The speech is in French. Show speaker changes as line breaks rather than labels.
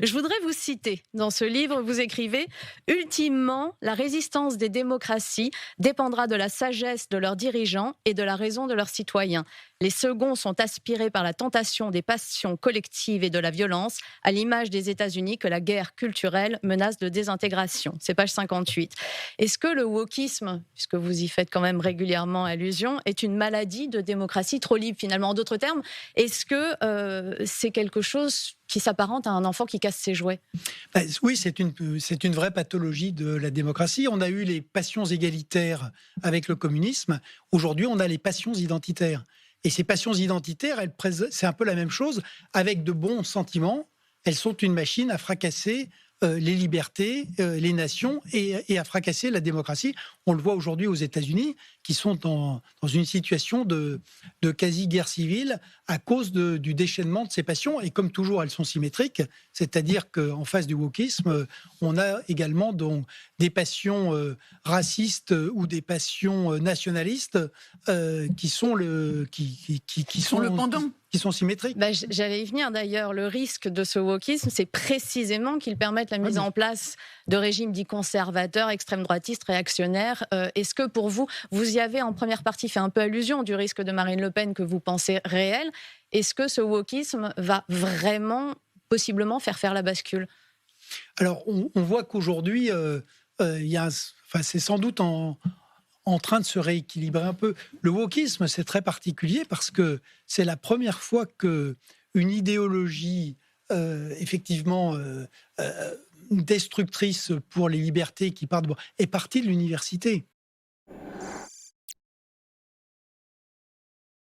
Je voudrais vous citer. Dans ce livre, vous écrivez: ultimement, la résistance des démocraties dépendra de la sagesse de leurs dirigeants et de la raison de leurs citoyens. Les seconds sont aspirés par la tentation des passions collectives et de la violence, à l'image des États-Unis que la guerre culturelle menace de désintégration. C'est page 58. Est-ce que le wokisme, puisque vous y faites quand même régulièrement allusion, est une maladie de démocratie trop libre finalement? En d'autres termes, est-ce que c'est quelque chose qui s'apparente à un enfant qui casse ses jouets?
Oui, c'est une vraie pathologie de la démocratie. On a eu les passions égalitaires avec le communisme. Aujourd'hui, on a les passions identitaires. Et ces passions identitaires, c'est un peu la même chose, avec de bons sentiments. Elles sont une machine à fracasser les libertés, les nations et à fracasser la démocratie. On le voit aujourd'hui aux États-Unis, qui sont dans une situation de quasi-guerre civile à cause du déchaînement de ces passions. Et comme toujours, elles sont symétriques, c'est-à-dire qu'en face du wokisme, on a également donc, des passions racistes ou des passions nationalistes qui sont
Le pendant.
qui sont symétriques.
J'allais y venir d'ailleurs. Le risque de ce wokisme, c'est précisément qu'il permette la mise
Oui,
en place de régimes dits conservateurs, extrême-droitistes, réactionnaires. Est-ce que pour vous, vous y avez en première partie fait un peu allusion du risque de Marine Le Pen que vous pensez réel? Est-ce que ce wokisme va vraiment, possiblement, faire la bascule?
alors, on voit qu'aujourd'hui, c'est sans doute en train de se rééquilibrer un peu. Le wokisme, c'est très particulier parce que c'est la première fois que une idéologie, effectivement, destructrice pour les libertés est partie de l'université.